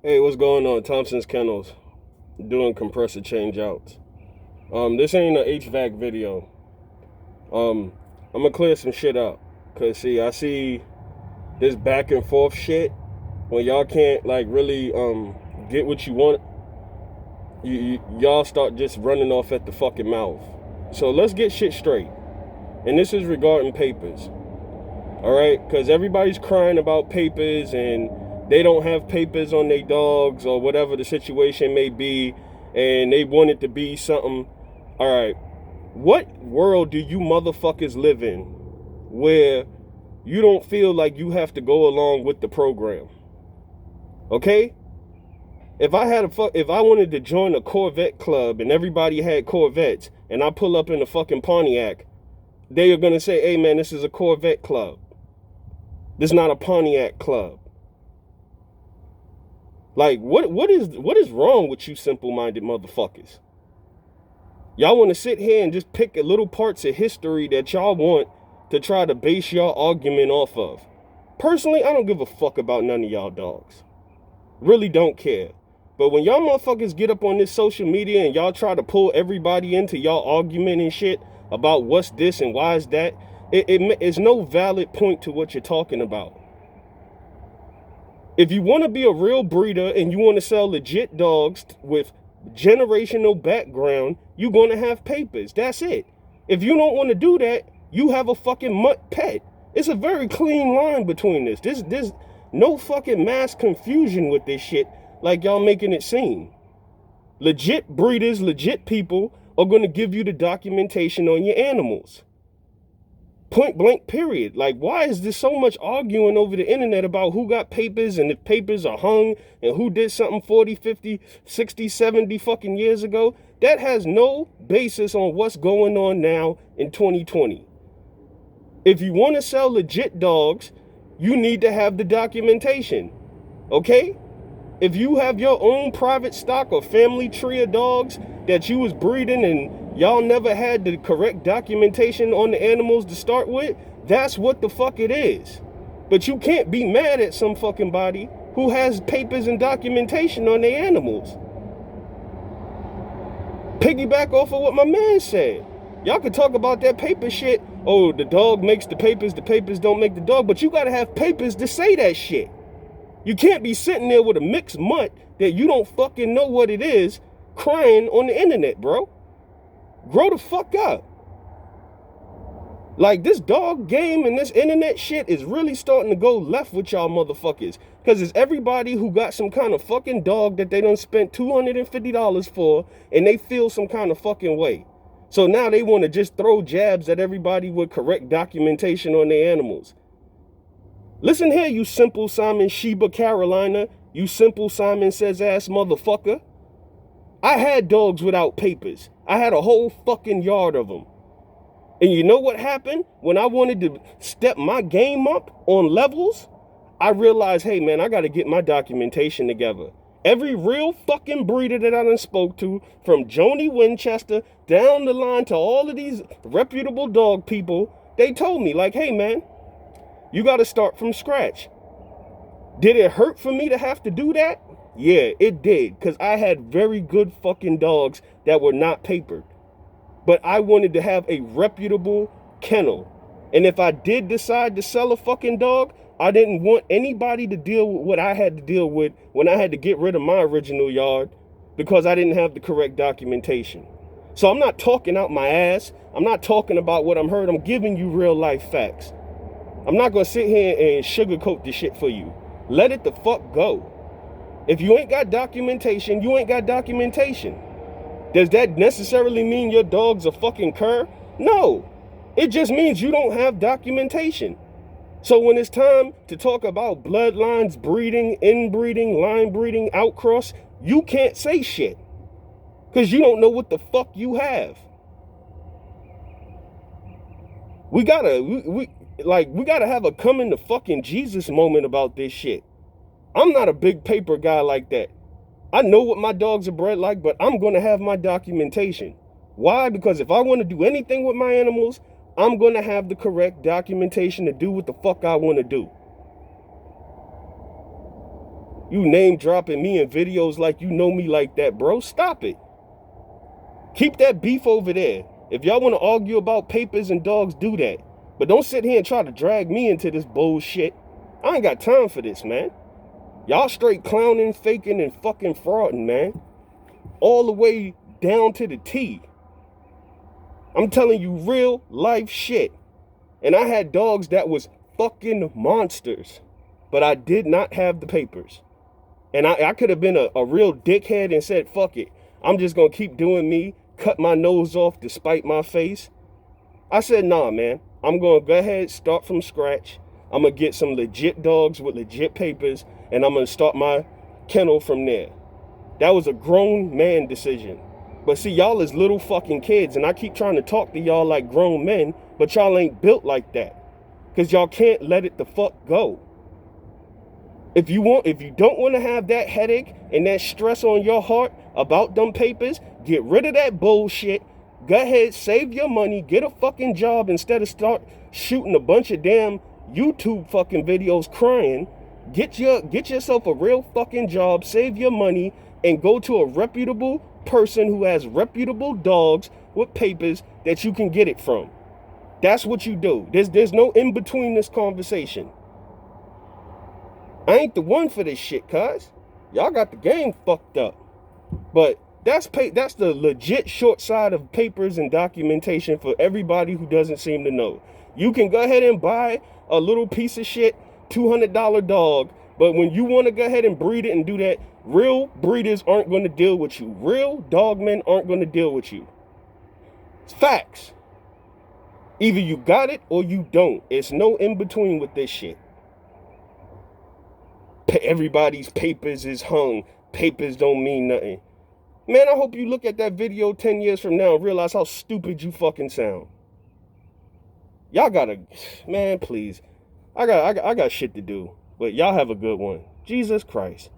Hey, what's going on? Thompson'S Kennels doing compressor change outs. This ain't an HVAC video. I'm gonna clear some shit up. Cause see, I see this back and forth shit when y'all can't like really get what you want. Y'all start just running off at the fucking mouth. So let's get shit straight. And this is regarding papers. Alright? Cause everybody's crying about papers and they don't have papers on their dogs or whatever the situation may be, and they want it to be something. All right, what world do you motherfuckers live in where you don't feel like you have to go along with the program? Okay, if I wanted to join a Corvette club and everybody had Corvettes and I pull up in a fucking Pontiac, they are gonna say, hey man, this is a Corvette club, this is not a Pontiac club. Like, what is wrong with you simple-minded motherfuckers? Y'all want to sit here and just pick little parts of history that y'all want to try to base your argument off of. Personally, I don't give a fuck about none of y'all dogs. Really don't care. But when y'all motherfuckers get up on this social media and y'all try to pull everybody into y'all argument and shit about what's this and why is that, it's no valid point to what you're talking about. If you want to be a real breeder and you want to sell legit dogs with generational background, you're going to have papers. That's it. If you don't want to do that, you have a fucking mutt pet. It's a very clean line between this. There's no fucking mass confusion with this shit like y'all making it seem. Legit breeders, legit people are going to give you the documentation on your animals. Point blank, period. Like, why is there so much arguing over the internet about who got papers and if papers are hung and who did something 40, 50, 60, 70 fucking years ago? That has no basis on what's going on now in 2020. If you want to sell legit dogs, you need to have the documentation. Okay? If you have your own private stock or family tree of dogs that you was breeding and y'all never had the correct documentation on the animals to start with, that's what the fuck it is. But you can't be mad at some fucking body who has papers and documentation on their animals. Piggyback off of what my man said. Y'all could talk about that paper shit. Oh, the dog makes the papers don't make the dog. But you gotta have papers to say that shit. You can't be sitting there with a mixed mutt that you don't fucking know what it is crying on the internet, bro. Grow the fuck up. Like, this dog game and this internet shit is really starting to go left with y'all motherfuckers. Because it's everybody who got some kind of fucking dog that they done spent $250 for and they feel some kind of fucking way. So now they want to just throw jabs at everybody with correct documentation on their animals. Listen here, you simple Simon Sheba Carolina, you simple Simon Says ass motherfucker. I had dogs without papers. I had a whole fucking yard of them. And you know what happened? When I wanted to step my game up on levels, I realized, hey man, I got to get my documentation together. Every real fucking breeder that I done spoke to, from Joni Winchester down the line to all of these reputable dog people, they told me like, hey man, you got to start from scratch. Did it hurt for me to have to do that? Yeah, it did. Because I had very good fucking dogs that were not papered. But I wanted to have a reputable kennel. And if I did decide to sell a fucking dog, I didn't want anybody to deal with what I had to deal with when I had to get rid of my original yard because I didn't have the correct documentation. So I'm not talking out my ass. I'm not talking about what I'm heard. I'm giving you real life facts. I'm not going to sit here and sugarcoat this shit for you. Let it the fuck go. If you ain't got documentation, you ain't got documentation. Does that necessarily mean your dog's a fucking cur? No. It just means you don't have documentation. So when it's time to talk about bloodlines, breeding, inbreeding, line breeding, outcross, you can't say shit. Because you don't know what the fuck you have. We gotta have a coming to fucking Jesus moment about this shit. I'm not a big paper guy like that. I know what my dogs are bred like, but I'm going to have my documentation. Why? Because if I want to do anything with my animals, I'm going to have the correct documentation to do what the fuck I want to do. You name dropping me in videos like you know me like that, bro. Stop it. Keep that beef over there. If y'all want to argue about papers and dogs, do that. But don't sit here and try to drag me into this bullshit. I ain't got time for this, man. Y'all straight clowning, faking, and fucking frauding, man. All the way down to the T. I'm telling you real life shit. And I had dogs that was fucking monsters. But I did not have the papers. And I could have been a real dickhead and said, fuck it. I'm just going to keep doing me, cut my nose off despite my face. I said, nah, man. I'm going to go ahead, start from scratch. I'm going to get some legit dogs with legit papers, and I'm going to start my kennel from there. That was a grown man decision. But see, y'all is little fucking kids, and I keep trying to talk to y'all like grown men, but y'all ain't built like that. Because y'all can't let it the fuck go. If you don't want to have that headache and that stress on your heart about them papers, get rid of that bullshit. Go ahead, save your money, get a fucking job instead of start shooting a bunch of damn YouTube fucking videos crying. Get yourself a real fucking job, save your money, and go to a reputable person who has reputable dogs with papers that you can get it from. That's what you do. There's no in between this conversation. I ain't the one for this shit, cuz. Y'all got the game fucked up. But that's the legit short side of papers and documentation for everybody who doesn't seem to know. You can go ahead and buy a little piece of shit, $200 dog, but when you want to go ahead and breed it and do that, real breeders aren't going to deal with you. Real dogmen aren't going to deal with you. It's facts. Either you got it or you don't. It's no in between with this shit. Everybody's papers is hung. Papers don't mean nothing. Man, I hope you look at that video 10 years from now and realize how stupid you fucking sound. Y'all gotta, man, please. I got shit to do. But y'all have a good one. Jesus Christ.